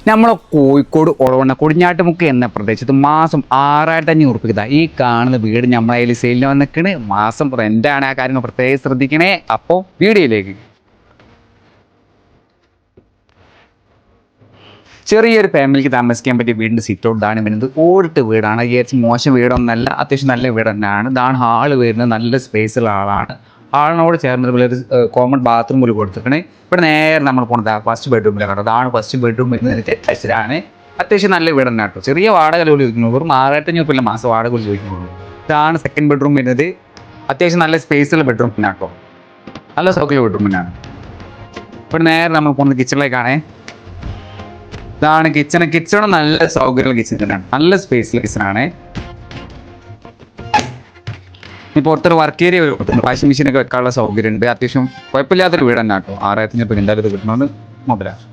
നമ്മളെ കോഴിക്കോട് ഒളവണ്ണ കൊടിഞ്ഞാട്ടുമുക്ക് എന്ന പ്രദേശത്ത് മാസം 6500 രൂപ ഈ കാണുന്ന വീട് നമ്മളെ കയ്യിൽ സെയിലിന് വന്നിക്കണ്. മാസം റെൻ്റാണ്. ആ കാര്യങ്ങൾ പ്രത്യേകം ശ്രദ്ധിക്കണേ. അപ്പോൾ വീഡിയോയിലേക്ക്. ചെറിയൊരു ഫാമിലിക്ക് താമസിക്കാൻ പറ്റിയ വീടിൻ്റെ സിറ്റ് ഔട്ട് ഇതാണ് വരുന്നത്. ഓടിട്ട് വീടാണ്. വിചാരിച്ച് മോശം വീടൊന്നല്ല, അത്യാവശ്യം നല്ല വീട് തന്നെയാണ്. ഇതാണ് ഹാള് വരുന്നത്. നല്ല സ്പേസുള്ള ആളാണ്. ഹാളിനോട് ചേർന്ന് ഒരു കോമൺ ബാത്റൂം പോലും കൊടുത്തിട്ടുണ്ട്. ഇവിടെ നേരെ നമ്മൾ പോകുന്നത് ഫസ്റ്റ് ബെഡ്റൂമിലാണ് കേട്ടോ. അതാണ് ഫസ്റ്റ് ബെഡ്റൂം വരുന്നത്. അറ്റാച്ച്ഡാണ്. അത്യാവശ്യം നല്ല വീട് തന്നെ കേട്ടോ. ചെറിയ വാടക ചോദിക്കുന്നു. വെറും 6500 മാസം വാടക ചോദിക്കുന്നുള്ളൂ. ഇതാണ് സെക്കൻഡ് ബെഡ്റൂം വരുന്നത്. അത്യാവശ്യം നല്ല സ്പേസുള്ള ബെഡ്റൂം തന്നെ കേട്ടോ. നല്ല സൗകര്യ ബെഡ്റൂം തന്നെയാണ്. ഇവിടെ നേരെ നമ്മൾ പോകുന്നത് കിച്ചണിലേക്കാണേ. ഇതാണ് കിച്ചണും നല്ല സൗകര്യമുള്ള കിച്ചൺ തന്നെയാണ്. നല്ല സ്പേസിലെ കിച്ചണാണ്. ഇപ്പോൾ പുറത്തൊരു വർക്ക് ഏരിയ വാഷിംഗ് മെഷീനൊക്കെ വെക്കാനുള്ള സൗകര്യം ഉണ്ട്. അത്യാവശ്യം കുഴപ്പമില്ലാത്തൊരു വീട് തന്നെ കേട്ടോ. 6500 എന്തായാലും ഇത് കിട്ടണമെന്ന് മുതലാണ്.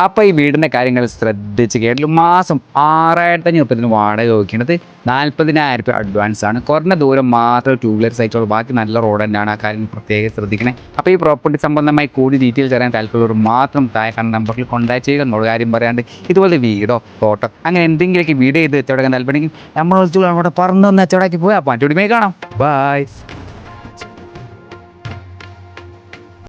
അപ്പോൾ ഈ വീടിൻ്റെ കാര്യങ്ങൾ ശ്രദ്ധിച്ച് കേട്ടില്ല. മാസം 6500 വാടക ചോദിക്കുന്നത്. 40,000 രൂപ അഡ്വാൻസ് ആണ്. കുറഞ്ഞ ദൂരം മാത്രം 2 വീലർ സൈറ്റുകൾ, ബാക്കി നല്ല റോഡ് തന്നെയാണ്. ആ കാര്യം പ്രത്യേകം ശ്രദ്ധിക്കണേ. അപ്പോൾ ഈ പ്രോപ്പർട്ടി സംബന്ധമായി കൂടുതൽ ഡീറ്റെയിൽസ് അറിയാൻ താല്പര്യമുള്ളവർ മാത്രം താഴെ കാണുന്ന നമ്പറിൽ കോൺടാക്ട് ചെയ്യുക എന്നുള്ള കാര്യം പറയാണ്ട്. ഇതുപോലെ വീടോ ഫോട്ടോ അങ്ങനെ എന്തെങ്കിലുമൊക്കെ വീഡിയോ ചെയ്ത് എത്തിയോടക്കാൻ താല്പര്യമെങ്കിൽ നമ്മൾ അവിടെ പറഞ്ഞു തന്ന അച്ചവടാക്കി പോയാൽ പറ്റുടിമേ കാണാം. ബൈ.